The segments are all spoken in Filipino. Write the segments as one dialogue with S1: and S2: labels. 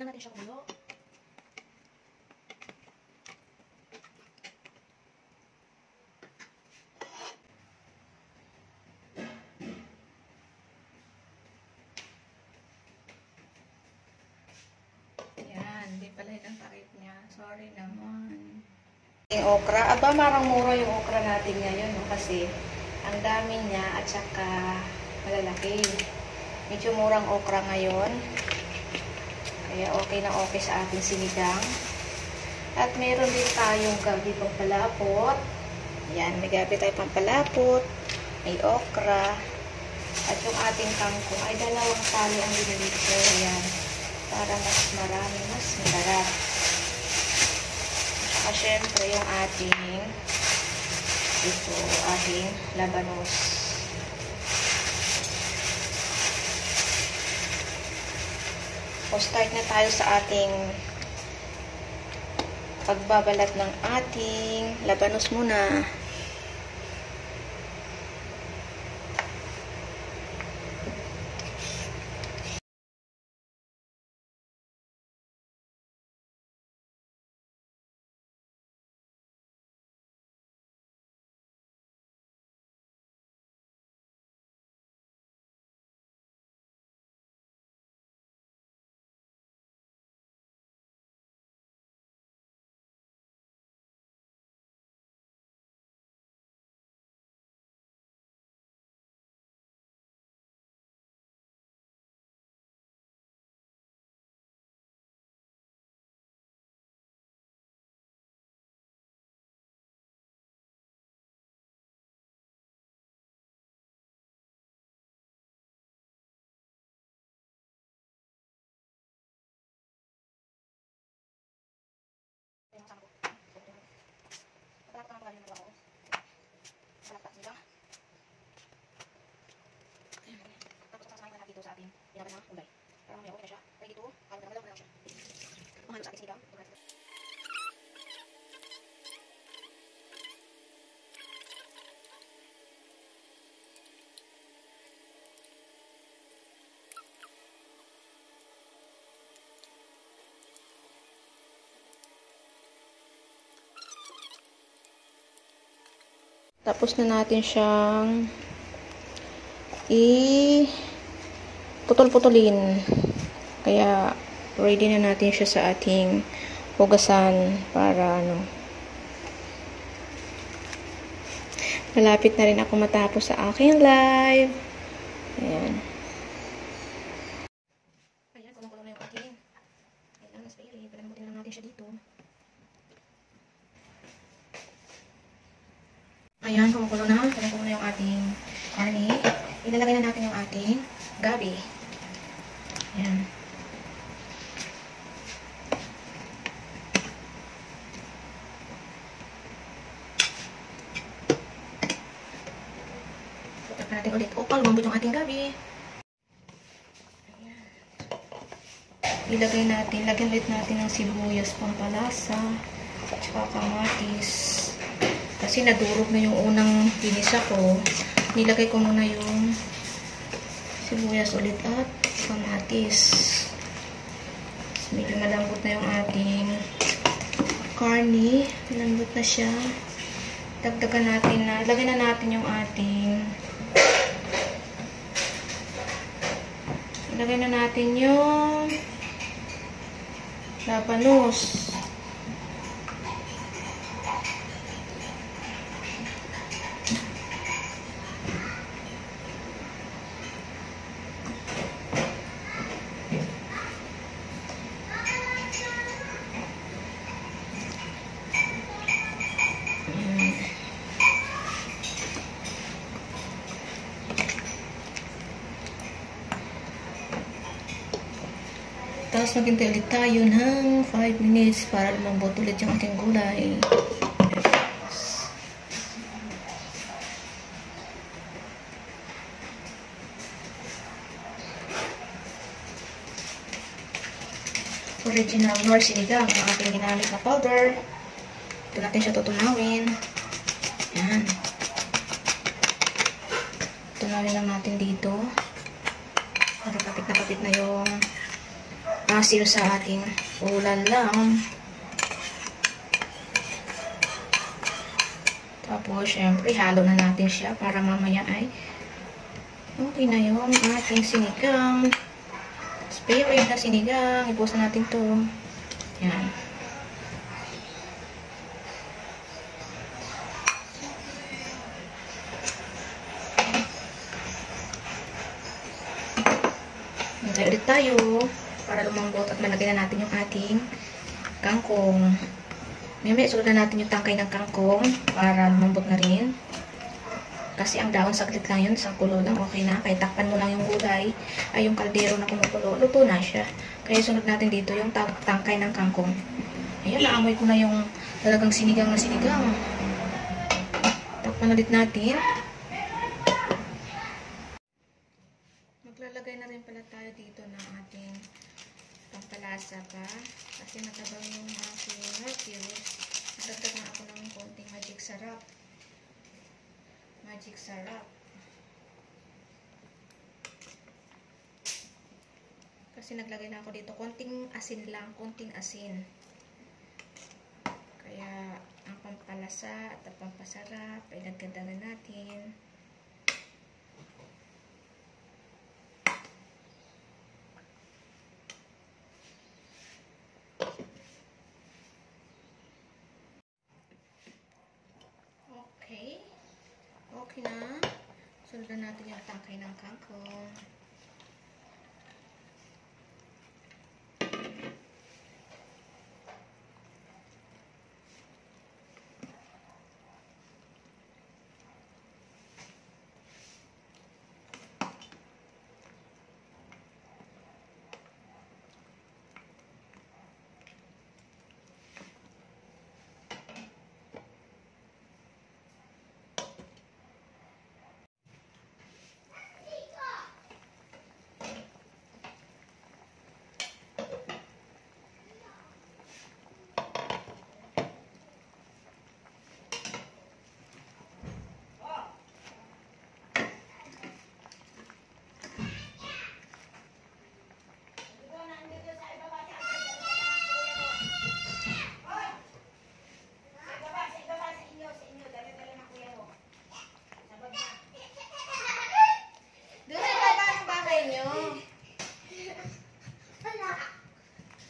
S1: lang natin siya kumulo. Yan, hindi pala yun ang takip niya. Sorry naman. Yung okra. Aba, marang mura yung okra natin ngayon, no? Kasi ang dami niya at saka malalaki. Medyo murang okra ngayon. Kaya okay na okay sa ating sinigang. At meron din tayong gabi pampalapot. Yan, may gabi tayo pampalapot. May okra. At yung ating kangkong ay dalawang tali ang binili ko. Yan. Para mas marami, mas masarap. At syempre yung ating ating labanos. So, start na tayo sa ating pagbabalat ng ating labanos muna. Tapos na natin siyang putol-putulin. Kaya ready na natin siya sa ating hugasan para malapit na rin ako matapos sa aking live. Ayan. Ayan, kumukulo na yung ating. Ayan, mas pili. Palamutin lang natin siya dito. Ayan, kumukulo na yung ating karne. Ilalagay na natin yung ating gabi. Ayan. Tutak natin ulit upang lumambot yung ating gabi. Ayan. Lagyan ulit natin ng sibuyas pampalasa at saka kamatis. Kasi nadurog na yung unang pinisa ko. Nilagay ko muna yung sibuyas ulit at kamatis. Medyo malambot na yung ating karne. Malambot na siya. Dagdagan natin lagyan na natin yung ating ilagay na natin yung labanos. Tapos maghintay ulit tayo ng 5 minutes para lumambot ulit yung ating gulay. Original nor sinigang ang ating ginamit na powder. Ito natin siya tutunawin. Yan. Tunawin lang natin dito. Para kapit na yung passive sa ating ulan lang. Tapos, syempre, halo na natin siya para mamaya ay okay na yung ating sinigang. Spare rib na sinigang. Ipusan natin to. Yan. Hintay ulit tayo para lumambot at malagay na natin yung ating kangkong. Mamaya sulod na natin yung tangkay ng kangkong para lumambot na rin. Kasi ang dahon saglit lang yun, sa kulo lang, okay na. Kaya takpan mo lang yung gulay, ay yung kaldero na kumukulo, luto na siya. Kaya sunod natin dito yung tangkay ng kangkong. Ayan, naamoy ko na yung talagang sinigang na sinigang. Takpan ulit natin. Maglalagay na rin pala tayo dito ng ating pampalasa pa. Kasi matabang yung aking mercury. Nagdagdag na ako ng konting magic sarap. Magic sarap. Kasi naglagay na ako dito konting asin lang, konting asin. Kaya ang pampalasa at ang pampasarap ay nagdagdagan natin. Okay. Okay na. Sundan natin yung tangkay ng kangkong.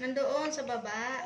S1: Nandoon sa baba.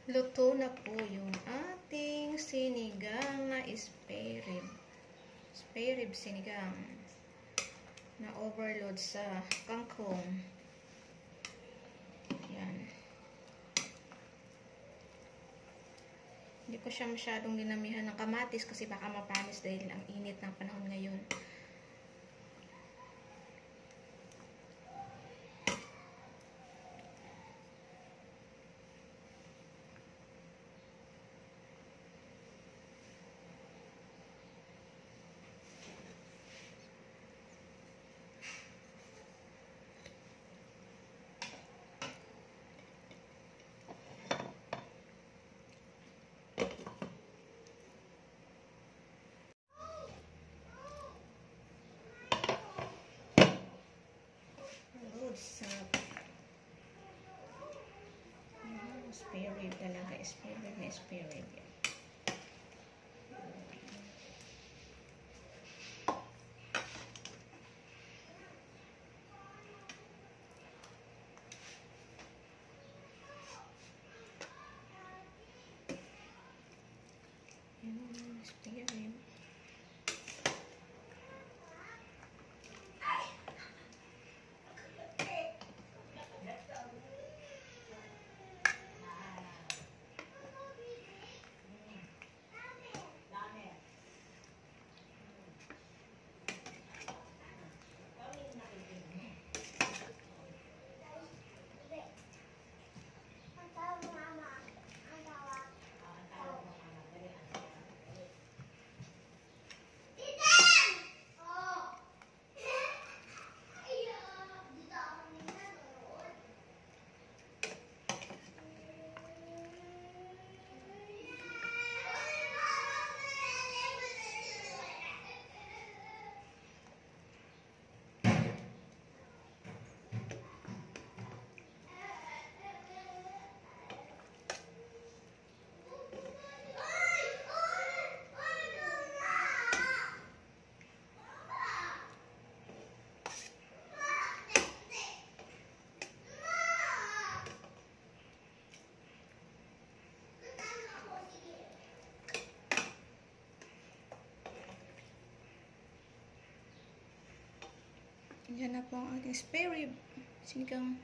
S1: Luto na po yung ating sinigang na spare rib. Spare rib sinigang na overload sa kangkong. Yan. Hindi ko siya masyadong dinamihan ng kamatis kasi baka mapanis dahil ang init ng panahon ngayon. Sarap. Spare rib talaga. Spare rib na spare rib. Yung spare rib. Yan na po ang ating spare rib. Sinigang